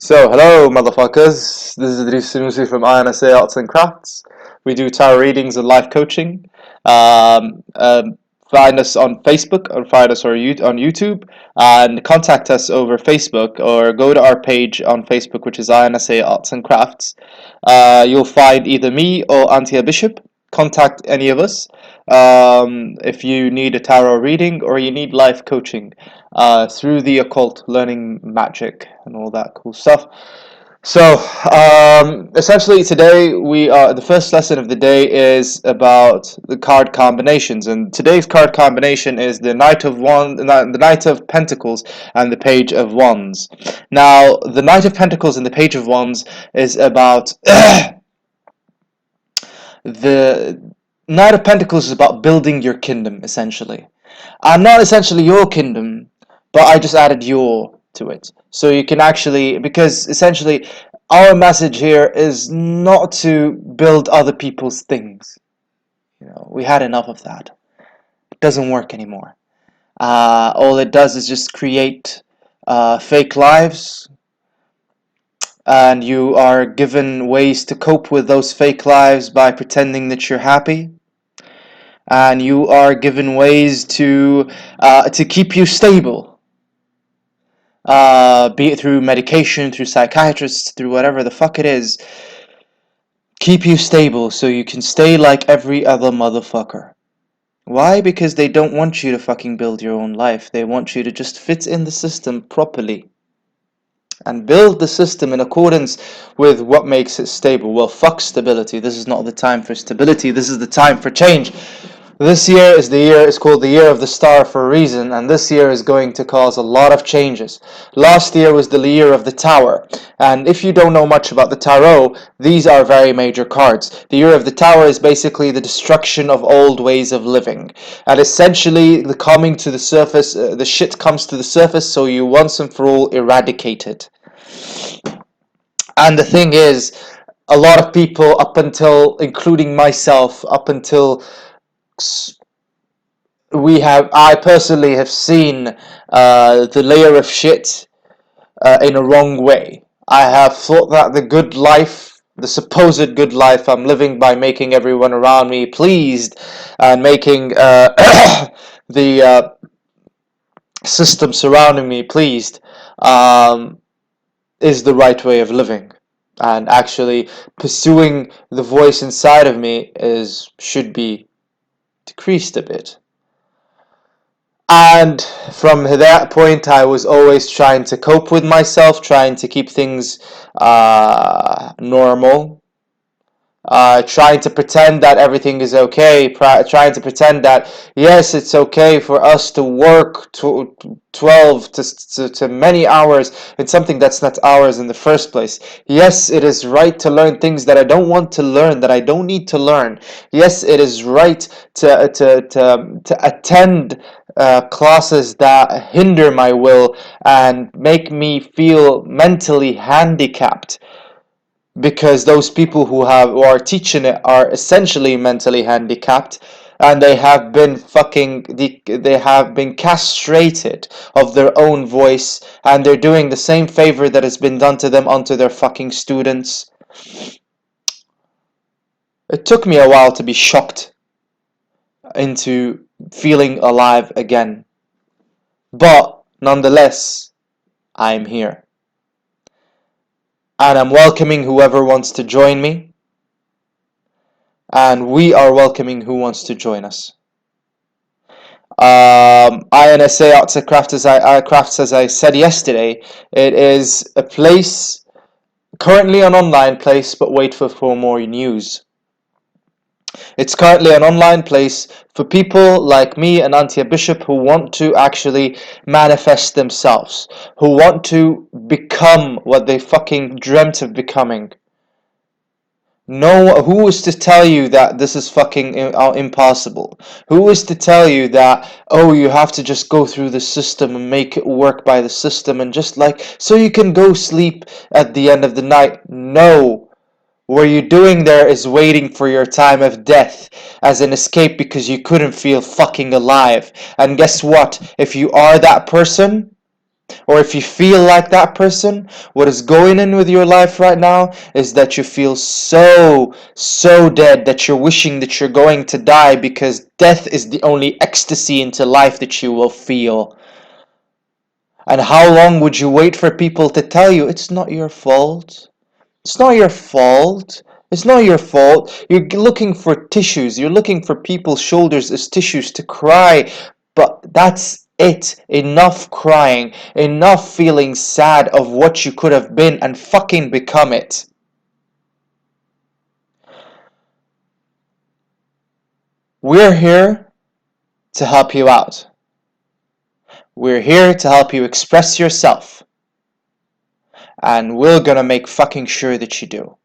So, hello, motherfuckers. This is Idris Sunusi from INSA Arts and Crafts. We do tarot readings and life coaching. Um, um, Find us on Facebook or find us on YouTube and contact us over Facebook or go to our page on Facebook, which is INSA Arts and Crafts. You'll find either me or Antia Bishop. Contact any of us if you need a tarot reading or you need life coaching through the occult, learning magic and all that cool stuff. So, essentially, today the first lesson of the day is about the card combinations, and today's card combination is the the Knight of Pentacles, and the Page of Wands. Now, the Knight of Pentacles and the Page of Wands is about the Knight of Pentacles is about building your kingdom, essentially. And not essentially your kingdom, but I just added your to it. So you can actually, because essentially our message here is not to build other people's things. We had enough of that. It doesn't work anymore. All it does is just create fake lives, and you are given ways to cope with those fake lives by pretending that you're happy, and you are given ways to keep you stable, be it through medication, through psychiatrists, through whatever the fuck it is. Keep you stable so you can stay like every other motherfucker. Why? Because they don't want you to fucking build your own life. They want you to just fit in the system properly and build the system in accordance with what makes it stable. Well, fuck stability. This is not the time for stability. This is the time for change. This year is it's called the year of the star for a reason, and this year is going to cause a lot of changes. Last year was the year of the tower, and if you don't know much about the tarot, these are very major cards. The year of the tower is basically the destruction of old ways of living, and essentially the coming to the surface, the shit comes to the surface, so you once and for all eradicate it. And the thing is, a lot of people, up until, including myself, up until I personally have seen the layer of shit in a wrong way. I have thought that the good life, the supposed good life I'm living by making everyone around me pleased and making the system surrounding me pleased, is the right way of living. And actually pursuing the voice inside of me should be decreased a bit. And from that point, I was always trying to cope with myself, trying to keep things normal, trying to pretend that everything is okay, trying to pretend that, yes, it's okay for us to work 12 to many hours in something that's not ours in the first place. Yes, it is right to learn things that I don't want to learn, that I don't need to learn. Yes, it is right to attend classes that hinder my will and make me feel mentally handicapped, because those people who are teaching it are essentially mentally handicapped, and they have been castrated of their own voice, and they're doing the same favor that has been done to them onto their fucking students. It took me a while to be shocked into feeling alive again, but nonetheless, I'm here. And I'm welcoming whoever wants to join me, and we are welcoming who wants to join us. INSA Arts and Crafts, as I said yesterday, it is a place, currently an online place, but wait for more news. It's currently an online place for people like me and Antia Bishop who want to actually manifest themselves, who want to become what they fucking dreamt of becoming. No, who is to tell you that this is fucking impossible? Who is to tell you that, oh, you have to just go through the system and make it work by the system and just so you can go sleep at the end of the night? No. What you're doing there is waiting for your time of death as an escape because you couldn't feel fucking alive. And guess what? If you are that person, Or if you feel like that person, what is going in with your life right now is that you feel so dead that you're wishing that you're going to die, because death is the only ecstasy into life that you will feel. And how long would you wait for people to tell you it's not your fault? It's not your fault. It's not your fault. You're looking for tissues. You're looking for people's shoulders as tissues to cry. But that's it. Enough crying. Enough feeling sad of what you could have been, and fucking become it. We're here to help you out. We're here to help you express yourself. And we're gonna make fucking sure that you do.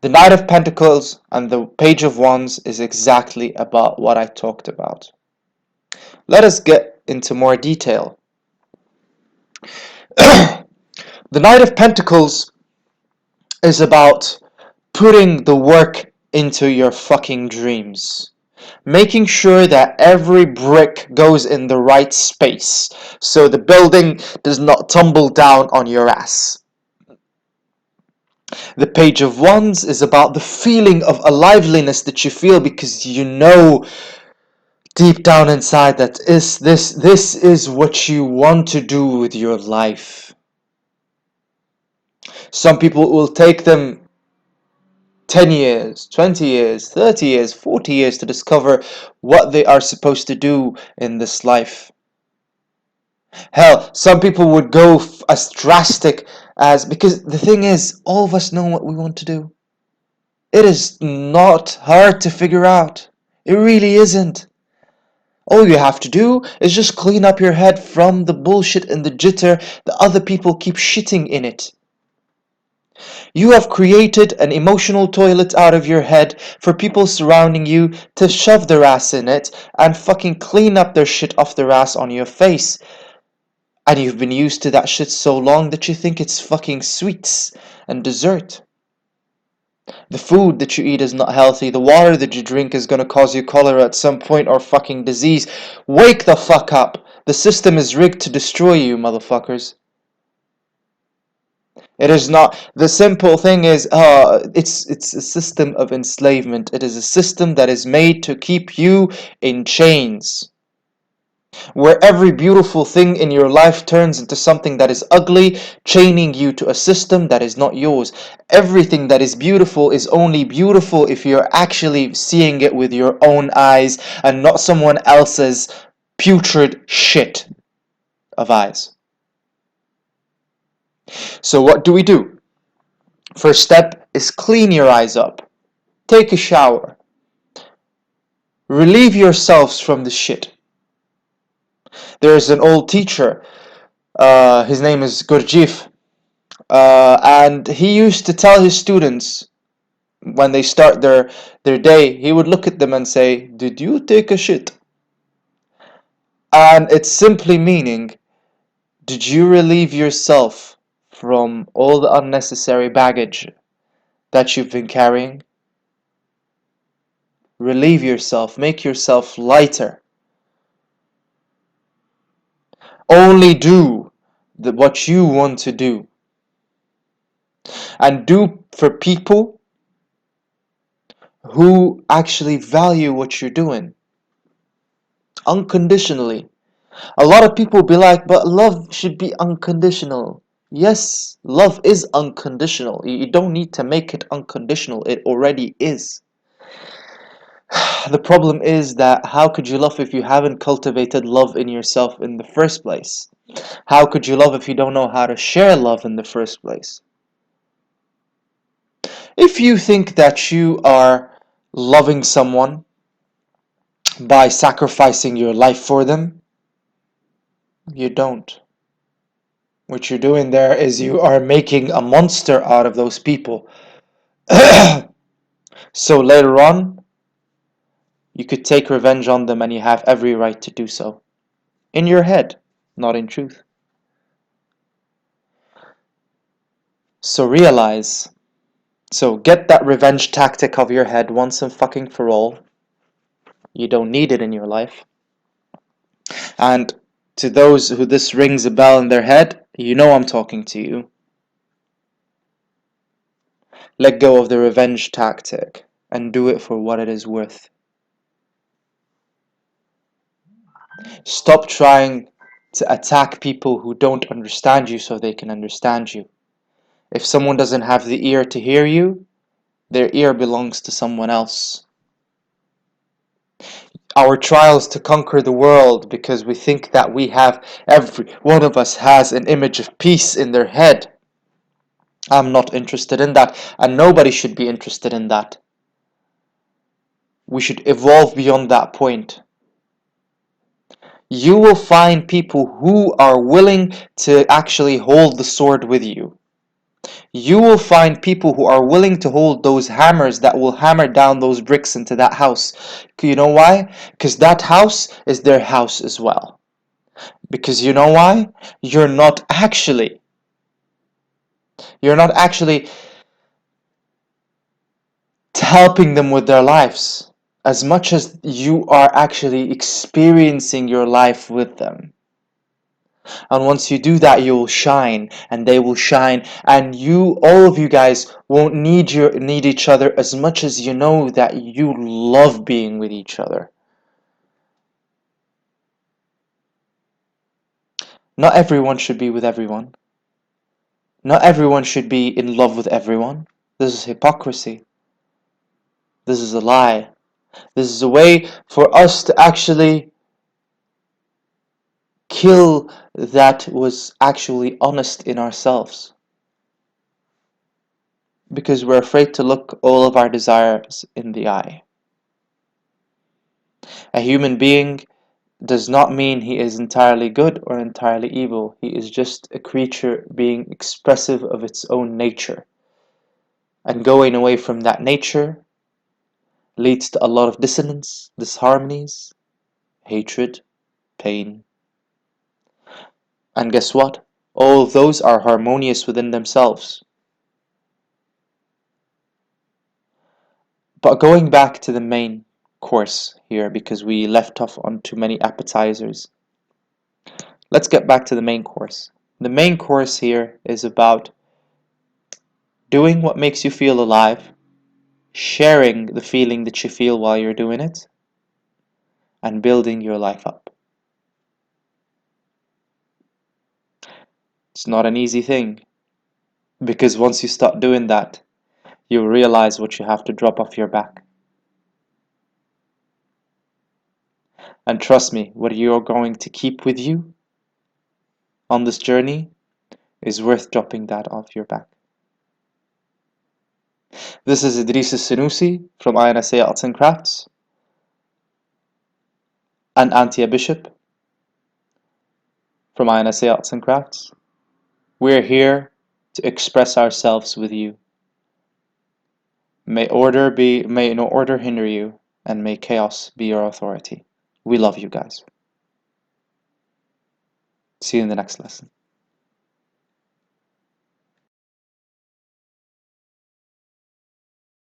The Knight of Pentacles and the Page of Wands is exactly about what I talked about. Let us get into more detail. The Knight of Pentacles is about putting the work into your fucking dreams. Making sure that every brick goes in the right space so the building does not tumble down on your ass. The Page of Wands is about the feeling of aliveliness that you feel because you know deep down inside that this is what you want to do with your life. Some people will take them 10 years, 20 years, 30 years, 40 years to discover what they are supposed to do in this life. Hell, some people would go as drastic as, because the thing is, all of us know what we want to do. It is not hard to figure out. It really isn't. All you have to do is just clean up your head from the bullshit and the jitter that other people keep shitting in it. You have created an emotional toilet out of your head for people surrounding you to shove their ass in it and fucking clean up their shit off their ass on your face. And you've been used to that shit so long that you think it's fucking sweets and dessert. The food that you eat is not healthy. The water that you drink is gonna cause you cholera at some point, or fucking disease. Wake the fuck up. The system is rigged to destroy you, motherfuckers. It is not. The simple thing is, it's a system of enslavement. It is a system that is made to keep you in chains, where every beautiful thing in your life turns into something that is ugly, chaining you to a system that is not yours. Everything that is beautiful is only beautiful if you're actually seeing it with your own eyes and not someone else's putrid shit of eyes. So what do we do? First step is clean your eyes up. Take a shower. Relieve yourselves from the shit. There's an old teacher, his name is Gurdjieff, and he used to tell his students when they start their day, he would look at them and say, "Did you take a shit?" And it's simply meaning, did you relieve yourself from all the unnecessary baggage that you've been carrying? Relieve yourself, make yourself lighter. Only do what you want to do. And do for people who actually value what you're doing. Unconditionally. A lot of people be like, but love should be unconditional. Yes, love is unconditional. You don't need to make it unconditional. It already is. The problem is that how could you love if you haven't cultivated love in yourself in the first place? How could you love if you don't know how to share love in the first place? If you think that you are loving someone by sacrificing your life for them, you don't. What you're doing there is you are making a monster out of those people. So later on, you could take revenge on them, and you have every right to do so. In your head, not in truth. So realize, so get that revenge tactic of your head once and fucking for all. You don't need it in your life. And to those who this rings a bell in their head, you know I'm talking to you. Let go of the revenge tactic and do it for what it is worth. Stop trying to attack people who don't understand you so they can understand you. If someone doesn't have the ear to hear you, their ear belongs to someone else. Our trials to conquer the world because we think that every one of us has an image of peace in their head. I'm not interested in that, and nobody should be interested in that. We should evolve beyond that point. You will find people who are willing to actually hold the sword with you. You will find people who are willing to hold those hammers that will hammer down those bricks into that house. You know why? Because that house is their house as well. Because you know why? You're not actually helping them with their lives as much as you are actually experiencing your life with them. And once you do that, you will shine, and they will shine, and all of you guys won't need each other as much as you know that you love being with each other. Not everyone should be with everyone. Not everyone should be in love with everyone. This is hypocrisy. This is a lie. This is a way for us to actually kill that was actually honest in ourselves. Because we're afraid to look all of our desires in the eye. A human being does not mean he is entirely good or entirely evil. He is just a creature being expressive of its own nature. And going away from that nature leads to a lot of dissonance, disharmonies, hatred, pain. And guess what? All of those are harmonious within themselves. But going back to the main course here, because we left off on too many appetizers, let's get back to the main course. The main course here is about doing what makes you feel alive, sharing the feeling that you feel while you're doing it, and building your life up. It's not an easy thing, because once you start doing that, you'll realize what you have to drop off your back. And trust me, what you're going to keep with you on this journey is worth dropping that off your back. This is Idris Sanusi from INSA Arts and Crafts and Antia Bishop from INSA Arts and Crafts. We're here to express ourselves with you. May no order hinder you, and may chaos be your authority. We love you guys. See you in the next lesson.